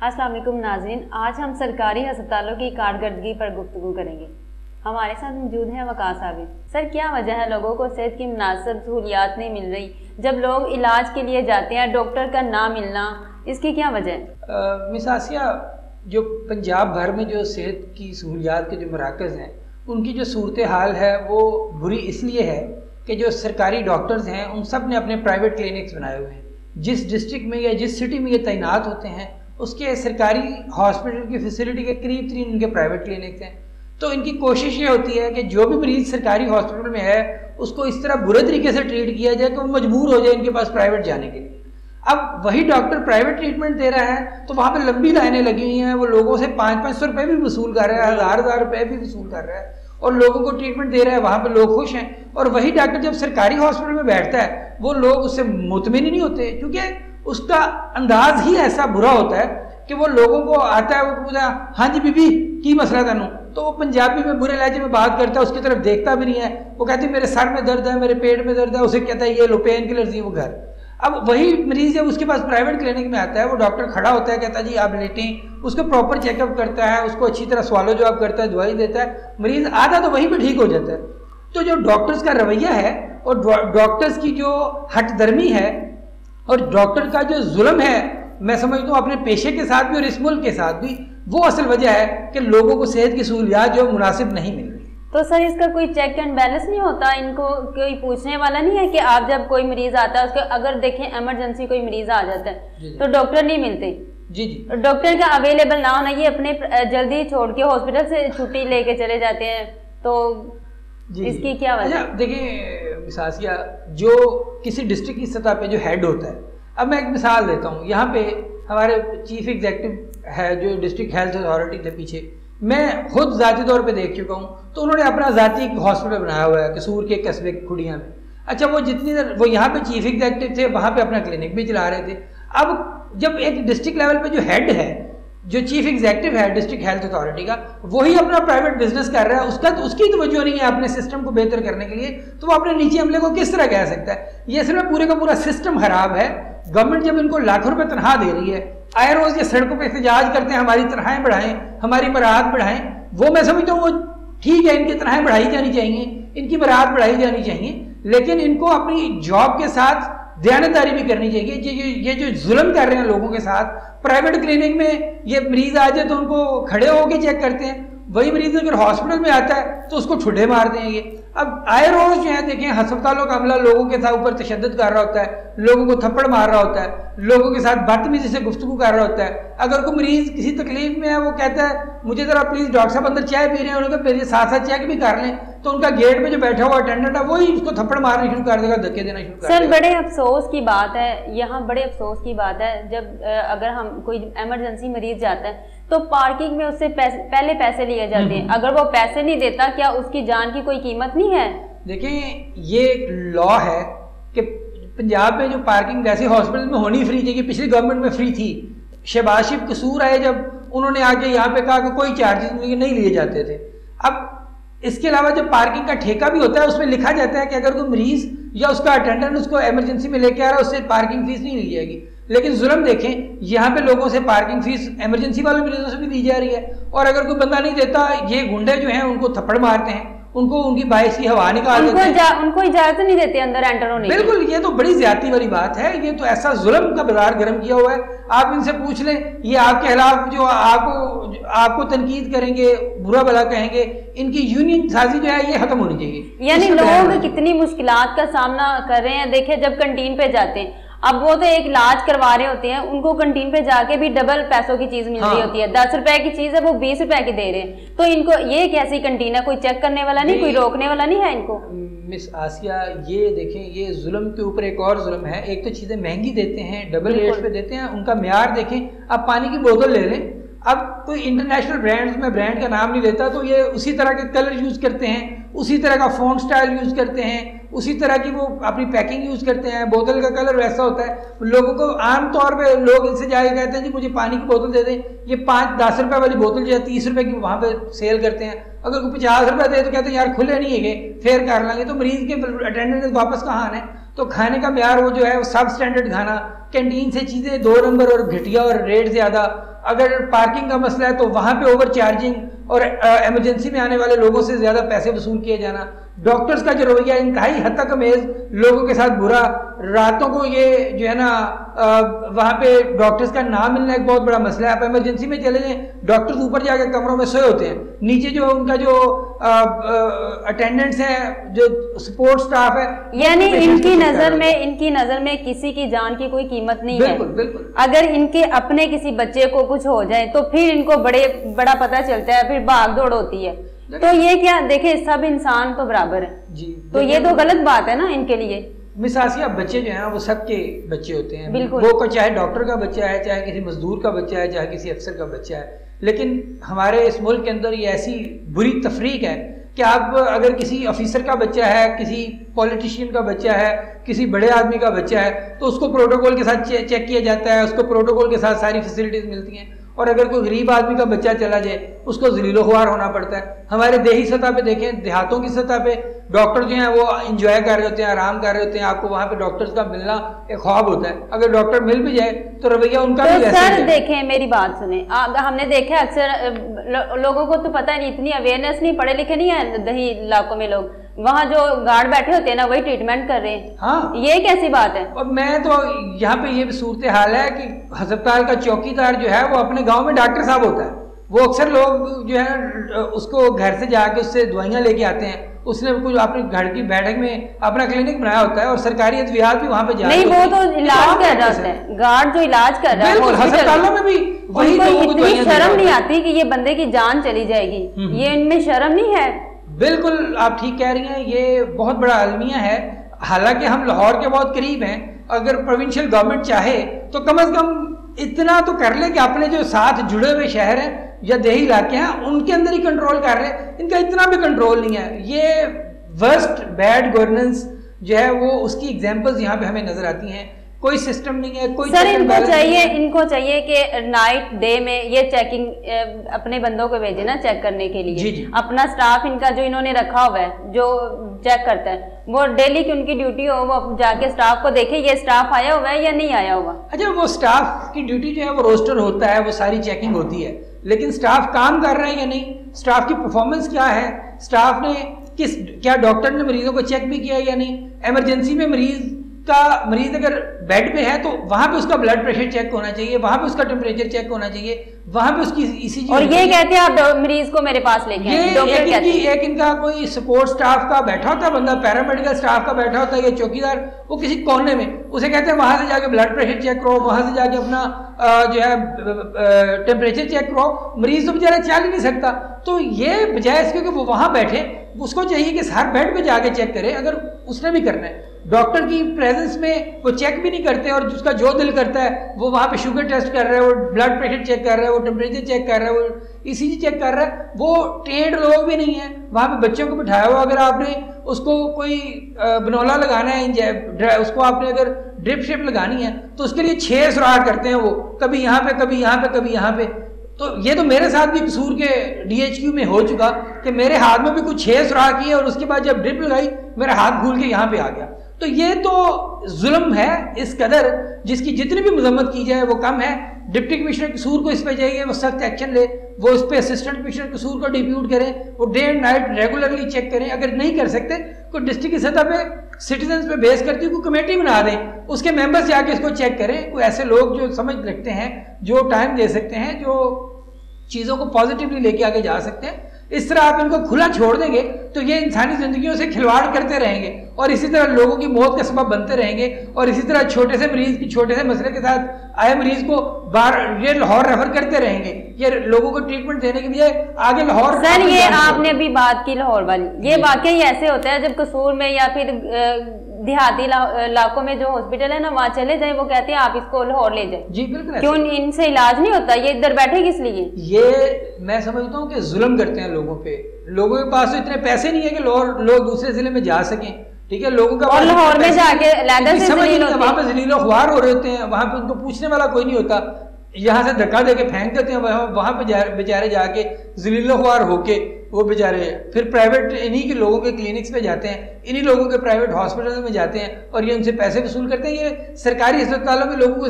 अस्सलाम वालेकुम नाज़रीन, आज हम सरकारी अस्पतालों की कारकर्दगी पर गुफ्तगू करेंगे। हमारे साथ मौजूद हैं वकास आबिद। सर, क्या वजह है लोगों को सेहत की मुनासिब सहूलियात नहीं मिल रही? जब लोग इलाज के लिए जाते हैं डॉक्टर का ना मिलना, इसकी क्या वजह है? मिस आसिया, जो पंजाब भर में जो सेहत की सहूलियात के जो मराकज़ हैं उनकी जो सूरत हाल है वो बुरी इसलिए है कि जो सरकारी डॉक्टर्स हैं उन सब ने अपने प्राइवेट क्लिनिक्स बनाए हुए हैं। जिस डिस्ट्रिक्ट में या जिस सिटी में ये तैनात होते हैं उसके सरकारी हॉस्पिटल की फैसिलिटी के करीब इनके प्राइवेट क्लिनिक्स हैं। तो इनकी कोशिश ये होती है कि जो भी मरीज़ सरकारी हॉस्पिटल में है उसको इस तरह बुरे तरीके से ट्रीट किया जाए कि वो मजबूर हो जाए इनके पास प्राइवेट जाने के लिए। अब वही डॉक्टर प्राइवेट ट्रीटमेंट दे रहा है तो वहाँ पे लंबी लाइनें लगी हुई हैं, वो लोगों से 500-500 रुपये भी वसूल कर रहा है, 1000 रुपये भी वसूल कर रहा है और लोगों को ट्रीटमेंट दे रहा है, वहाँ पे लोग खुश हैं। और वही डॉक्टर जब सरकारी हॉस्पिटल में बैठता है वो लोग उससे मुतमिन ही नहीं होते, क्योंकि उसका अंदाज ही ऐसा बुरा होता है कि वो लोगों को आता है, वो पूछा हाँ जी बीबी की मसला तेनू, तो वो पंजाबी में बुरे लहजे में बात करता है, उसकी तरफ देखता भी नहीं है। वो कहती है मेरे सर में दर्द है, मेरे पेट में दर्द है, उसे कहता है ये लो पेन किलर दी, वो घर। अब वही मरीज़ जब उसके पास प्राइवेट क्लिनिक में आता है वो डॉक्टर खड़ा होता है, कहता है जी आप लेटें, उसको प्रॉपर चेकअप करता है, उसको अच्छी तरह स्वालो जवाब करता है, दवाई देता है, मरीज़ आधा तो वहीं पर ठीक हो जाता है। तो जो डॉक्टर्स का रवैया है और डॉक्टर्स की जो हटदर्मी है और डॉक्टर का जो जुल्म है, मैं समझता हूँ अपने पेशे के साथ भी और इस मुल्क के साथ भी, वो असल वजह है कि लोगों को सेहत की सहूलियात जो मुनासिब नहीं मिल रही। तो सर इसका कोई चेक एंड बैलेंस नहीं होता? इनको कोई पूछने वाला नहीं है कि आप जब कोई मरीज आता है उसको अगर देखें इमरजेंसी कोई मरीज आ जाता है तो डॉक्टर नहीं मिलते? जी जी, डॉक्टर का अवेलेबल ना होना, ये अपने जल्दी छोड़ के हॉस्पिटल से छुट्टी लेके चले जाते हैं, तो इसकी क्या वजह? अच्छा देखिए मिसासिया, जो किसी डिस्ट्रिक्ट की सतह पे जो हेड होता है, अब मैं एक मिसाल देता हूँ, यहाँ पे हमारे चीफ एग्जीक्यूटिव है जो डिस्ट्रिक्ट हेल्थ अथॉरिटी थे पीछे, मैं खुद ज़ाती तौर पे देख चुका हूँ, तो उन्होंने अपना ज़ाती हॉस्पिटल बनाया हुआ है कसूर के कस्बे खुड़िया में। अच्छा, वो जितनी देर वो यहाँ पे चीफ एग्जीक्यूटिव थे वहाँ पे अपना क्लिनिक भी चला रहे थे। अब जब एक डिस्ट्रिक्ट लेवल पे जो हेड है, जो चीफ एग्जीक्यूटिव है डिस्ट्रिक्ट हेल्थ अथॉरिटी का, वही अपना प्राइवेट बिजनेस कर रहा है, उसकी तवज्जो नहीं है अपने सिस्टम को बेहतर करने के लिए, तो वो अपने नीचे अमले को किस तरह कह सकता है? ये सिर्फ पूरे का पूरा सिस्टम खराब है। गवर्नमेंट जब इनको लाखों रुपए तनख्वाह दे रही है, आए रोज ये सड़कों पर एहतजाज करते हैं हमारी तनख्वाहें बढ़ाएं, हमारी बरात बढ़ाएं, वो मैं समझता हूँ वो ठीक है, इनकी तनख्वाहें बढ़ाई जानी चाहिए, इनकी बरात बढ़ाई जानी चाहिए, लेकिन इनको अपनी जॉब के साथ दयानतदारी भी करनी चाहिए। ये जो जुल्म कर रहे हैं लोगों के साथ, प्राइवेट क्लिनिक में ये मरीज आ जाए तो उनको खड़े होकर चेक करते हैं, वही मरीज अगर हॉस्पिटल में आता है तो उसको ठुड्डे मार देंगे। अब आए रोज जो है देखें अस्पतालों का अमला लोगों के साथ ऊपर तशद्दुद कर रहा होता है, लोगों को थप्पड़ मार रहा होता है, लोगों के साथ बदतमीजी से गुफ्तगू कर रहा होता है। अगर कोई मरीज किसी तकलीफ में है वो कहता है मुझे जरा प्लीज डॉक्टर साहब अंदर चाय पी रहे हैं, उन्होंने मेरे साथ साथ चेक भी कर लें, तो उनका गेट पे जो बैठा हुआ अटेंडेंट है वही उसको थप्पड़ मारना शुरू कर देगा, धक्के देना शुरू कर देगा। सर बड़े अफसोस की बात है, यहाँ बड़े अफसोस की बात है, जब अगर हम कोई इमरजेंसी मरीज जाता है तो पार्किंग में उससे पहले पैसे लिए जाते हैं, अगर वो पैसे नहीं देता क्या उसकी जान की कोई कीमत नहीं है? देखिए ये एक लॉ है कि पंजाब में जो पार्किंग वैसे हॉस्पिटल में होनी फ्री चाहिए, पिछली गवर्नमेंट में फ्री थी। शहबाज शरीफ कसूर आए जब उन्होंने आके यहाँ पे कहा कि कोई चार्जेस नहीं लिए जाते थे। अब इसके अलावा जब पार्किंग का ठेका भी होता है उसमें लिखा जाता है कि अगर कोई मरीज या उसका अटेंडेंट उसको इमरजेंसी में लेके आ रहा है उससे पार्किंग फीस नहीं ली जाएगी, लेकिन जुल्म देखें यहाँ पे लोगों से पार्किंग फीस इमरजेंसी वाले मरीजों से भी ली जा रही है, और अगर कोई बंदा नहीं देता ये गुंडे जो हैं उनको थप्पड़ मारते हैं, उनको उनकी बाइस की हवा निकाल देते हैं, उनको इजाजत नहीं देते अंदर एंटर होने की। बिल्कुल, ये तो बड़ी ज्यादती वाली बात है, ये तो ऐसा जुल्म का बाजार गर्म किया हुआ है। आप इनसे पूछ लें, ये आपके खिलाफ जो आपको तनकीद करेंगे, बुरा भला कहेंगे, इनकी यूनियन साजी जो है ये खत्म होनी चाहिए। यानी लोग कितनी मुश्किलात का सामना कर रहे हैं। देखिए जब कैंटीन पे जाते हैं, अब वो तो एक इलाज करवा रहे होते हैं, उनको कैंटीन पे जाके भी डबल पैसों की चीज मिल रही होती है, 10 रुपए की चीज है वो 20 रुपए की दे रहे हैं, तो इनको ये कैसी कैंटीन है? कोई चेक करने वाला नहीं, कोई रोकने वाला नहीं है इनको? मिस आसिया ये देखें, ये जुल्म के ऊपर एक और जुल्म है। एक तो चीजें महंगी देते हैं, डबल रेट पे देते हैं, उनका म्यार देखें। अब पानी की बोतल ले लें, अब कोई इंटरनेशनल ब्रांड्स में ब्रांड का नाम नहीं लेता तो ये उसी तरह के कलर यूज करते हैं, उसी तरह का फ़ॉन्ट स्टाइल यूज करते हैं, उसी तरह की वो अपनी पैकिंग यूज करते हैं, बोतल का कलर वैसा होता है। लोगों को आम तौर पे लोग इनसे जाके कहते हैं जी मुझे पानी की बोतल दे दें, ये 5-10 रुपए वाली बोतल जो है 30 रुपए की वहाँ पे सेल करते हैं। अगर कोई 50 रुपए दे तो कहते हैं यार खुले नहीं है, फेयर कर लेंगे, तो मरीज के अटेंडेंट वापस कहाँ आना है? تو کھانے کا معیار وہ جو ہے وہ سب اسٹینڈرڈ کھانا، کینٹین سے چیزیں 2 نمبر اور گھٹیا اور ریٹ زیادہ. اگر پارکنگ کا مسئلہ ہے تو وہاں پہ اوور چارجنگ اور ایمرجنسی میں آنے والے لوگوں سے زیادہ پیسے وصول کیے جانا. ڈاکٹرز کا جو رویہ انتہائی حد تک امیز، لوگوں کے ساتھ برا. راتوں کو یہ جو ہے نا وہاں پہ ڈاکٹرز کا نہ ملنا ایک بہت بڑا مسئلہ ہے. آپ ایمرجنسی میں چلے جائیں، ڈاکٹرز اوپر جا کے کمروں میں سوئے ہوتے ہیں، نیچے جو ان کا جو اٹینڈنٹس ہیں، جو سپورٹ سٹاف ہے، یعنی ان کی نظر میں کسی کی جان کی کوئی قیمت نہیں ہے. بالکل. اگر ان کے اپنے کسی بچے کو کچھ ہو جائے تو پھر ان کو بڑا پتہ چلتا ہے، پھر بھاگ دوڑ ہوتی ہے. تو یہ کیا دیکھیں، سب انسان تو برابر ہے جی. تو یہ تو غلط بات ہے نا ان کے لیے. مثاسیہ بچے جو ہیں وہ سب کے بچے ہوتے ہیں. بالکل. وہ چاہے ڈاکٹر کا بچہ ہے، چاہے کسی مزدور کا بچہ ہے، چاہے کسی افسر کا بچہ ہے. لیکن ہمارے اس ملک کے اندر یہ ایسی بری تفریق ہے کہ آپ اگر کسی آفیسر کا بچہ ہے، کسی پولیٹیشین کا بچہ ہے، کسی بڑے آدمی کا بچہ ہے تو اس کو پروٹوکول کے ساتھ چیک کیا جاتا ہے، اس کو پروٹوکول کے ساتھ ساری فیسلٹیز ملتی ہیں. اور اگر کوئی غریب آدمی کا بچہ چلا جائے اس کو ذلیل و خوار ہونا پڑتا ہے. ہمارے دیہی سطح پہ دیکھیں، دیہاتوں کی سطح پہ ڈاکٹر جو ہیں وہ انجوائے کر رہے ہوتے ہیں، آرام کر رہے ہوتے ہیں. آپ کو وہاں پہ ڈاکٹرز کا ملنا ایک خواب ہوتا ہے. اگر ڈاکٹر مل بھی جائے تو رویہ ان کا بھی ایسا ہے. سر دیکھیں، میری بات سنیں، ہم نے دیکھا اکثر لوگوں کو تو پتہ نہیں، اتنی اویئرنیس نہیں، پڑھے لکھے نہیں ہیں دیہی علاقوں میں لوگ. وہاں جو گارڈ بیٹھے ہوتے ہیں نا وہی ٹریٹمنٹ کر رہے ہیں. ہاں، یہ کیسی بات ہے؟ اور میں تو یہاں پہ یہ صورتحال ہے کہ ہسپتال کا چوکی دار جو ہے وہ اپنے گاؤں میں ڈاکٹر صاحب ہوتا ہے. وہ اکثر لوگ جو ہے اس کو گھر سے جا کے اس سے دوائیاں لے کے آتے ہیں. اس نے کچھ اپنے گھر کی بیٹھک میں اپنا کلینک بنایا ہوتا ہے اور سرکاری ادویات بھی وہاں پہ جا نہیں، وہ تو علاج کر رہا ہوتا ہے. گارڈ جو علاج کر رہا ہے ہسپتالوں میں بھی وہی اتنی شرم نہیں آتی کہ یہ بندے کی جان چلی جائے گی. یہ ان میں شرم نہیں ہے. بالکل آپ ٹھیک کہہ رہی ہیں، یہ بہت بڑا المیہ ہے. حالانکہ ہم لاہور کے بہت قریب ہیں، اگر پروونشل گورنمنٹ چاہے تو کم از کم اتنا تو کر لے کہ اپنے جو ساتھ جڑے ہوئے شہر ہیں یا دیہی علاقے ہیں ان کے اندر ہی کنٹرول کر رہے. ان کا اتنا بھی کنٹرول نہیں ہے. یہ ورسٹ بیڈ گورننس جو ہے وہ اس کی ایگزامپلز یہاں پہ ہمیں نظر آتی ہیں. کوئی سسٹم نہیں ہے، کوئی سر ان کو چاہیے کہ نائٹ ڈے میں یہ چیکنگ اپنے بندوں کو بھیجے نا چیک کرنے کے لیے. جی. اپنا سٹاف ان کا جو انہوں نے رکھا ہوا ہے جو چیک کرتا ہے، وہ ڈیلی کی ان کی ڈیوٹی ہو، وہ جا کے سٹاف کو دیکھے یہ سٹاف آیا ہوا ہے یا نہیں آیا ہوا. اچھا، وہ سٹاف کی ڈیوٹی جو ہے وہ روسٹر ہوتا ہے، وہ ساری چیکنگ ہوتی ہے. لیکن سٹاف کام کر رہے ہیں یا نہیں، سٹاف کی پرفارمنس کیا ہے، سٹاف نے کیا ڈاکٹر نے مریضوں کو چیک بھی کیا یا نہیں. ایمرجنسی میں مریض اگر بیڈ پہ ہے تو وہاں پہ اس کا بلڈ پریشر چیک ہونا چاہیے، وہاں پہ اس کا ٹیمپریچر چیک ہونا چاہیے، وہاں پہ اس کی ECG. اور یہ کہتے ہیں آپ مریض کو میرے پاس لے کے ایک ان کا کوئی سپورٹ سٹاف کا بیٹھا ہوتا ہے بندہ، پیرامیڈیکل سٹاف کا بیٹھا ہوتا ہے یا چوکیدار، وہ کسی کونے میں اسے کہتے ہیں وہاں سے جا کے بلڈ پریشر چیک کرو، وہاں سے جا کے اپنا جو ہے ٹیمپریچر چیک کرو. مریض تو بیچارہ چل ہی نہیں سکتا. تو یہ بجائے اس کے کہ وہ وہاں بیٹھے، اس کو چاہیے کہ ہر بیڈ پہ جا کے چیک کرے. اگر اس نے بھی کرنا ہے، ڈاکٹر کی پریزنس میں وہ چیک بھی نہیں کرتے اور جس کا جو دل کرتا ہے وہ وہاں پہ شوگر ٹیسٹ کر رہا ہے، وہ بلڈ پریشر چیک کر رہا ہے، وہ ٹیمپریچر چیک کر رہا ہے، وہ ECG چیک کر رہا ہے. وہ ٹرینڈ لوگ بھی نہیں ہیں. وہاں پہ بچوں کو بٹھایا ہوا، اگر آپ نے اس کو کوئی بنولا لگانا ہے، اس کو آپ نے اگر ڈرپ شپ لگانی ہے تو اس کے لیے 6 سوراخ کرتے ہیں، وہ کبھی یہاں پہ کبھی یہاں پہ کبھی یہاں پہ. تو یہ تو میرے ساتھ بھی قصور کے DHQ میں ہو چکا کہ میرے ہاتھ میں بھی کچھ 6 سوراخ کیے اور اس کے بعد جب ڈرپ لگائی میرا ہاتھ بھول کے یہاں پہ آ گیا. تو یہ تو ظلم ہے اس قدر، جس کی جتنی بھی مذمت کی جائے وہ کم ہے. ڈپٹی کمشنر قصور کو اس پہ چاہیے وہ سخت ایکشن لے، وہ اس پہ اسسٹنٹ کمشنر قصور کو ڈیپیوٹ کریں، وہ day and night regularly check کریں. اگر نہیں کر سکتے کوئی ڈسٹرکٹ کی سطح پہ سٹیزنز پہ بیس کرتی کوئی کمیٹی بنا دیں، اس کے ممبرز جا کے اس کو چیک کریں. کوئی ایسے لوگ جو سمجھ رکھتے ہیں، جو ٹائم دے سکتے ہیں، جو چیزوں کو پازیٹیولی لے کے آگے جا سکتے ہیں. اس طرح آپ ان کو کھلا چھوڑ دیں گے تو یہ انسانی زندگیوں سے کھلواڑ کرتے رہیں گے اور اسی طرح لوگوں کی موت کا سبب بنتے رہیں گے. اور اسی طرح چھوٹے سے مریض کی چھوٹے سے مسئلے کے ساتھ آئے مریض کو یہ لاہور ریفر کرتے رہیں گے. یہ لوگوں کو ٹریٹمنٹ دینے کے بجائے آگے لاہور. سر یہ آپ نے ابھی بات کی لاہور والی، یہ واقعی ایسے ہوتا ہے جب قصور میں یا پھر دیہاتی علاقوں میں جو ہاسپٹل ہے نا وہاں چلے جائیں، وہ کہتے ہیں آپ اس کو لاہور لے جائیں. جی بالکل. کیوں ان سے علاج نہیں ہوتا؟ یہ ادھر بیٹھے کس لیے؟ یہ میں سمجھتا ہوں کہ ظلم کرتے ہیں لوگوں پہ. لوگوں کے پاس تو اتنے پیسے نہیں ہے کہ لوگ دوسرے ضلع میں جا سکیں. ٹھیک ہے، لوگوں کا اور لاہور میں جا کے وہاں پہ ذلیل و خوار ہو رہے ہوتے ہیں، وہاں پہ ان کو پوچھنے والا کوئی نہیں ہوتا. یہاں سے دھکا دے کے پھینک دیتے ہیں، وہاں پہ بیچارے جا کے ذلیل و خوار ہو کے وہ بیچارے پھر پرائیویٹ انہی کے لوگوں کے کلینکس پہ جاتے ہیں، انہی لوگوں کے پرائیویٹ ہاسپٹل میں جاتے ہیں اور یہ ان سے پیسے وصول کرتے ہیں۔ یہ سرکاری ہسپتالوں میں لوگوں کو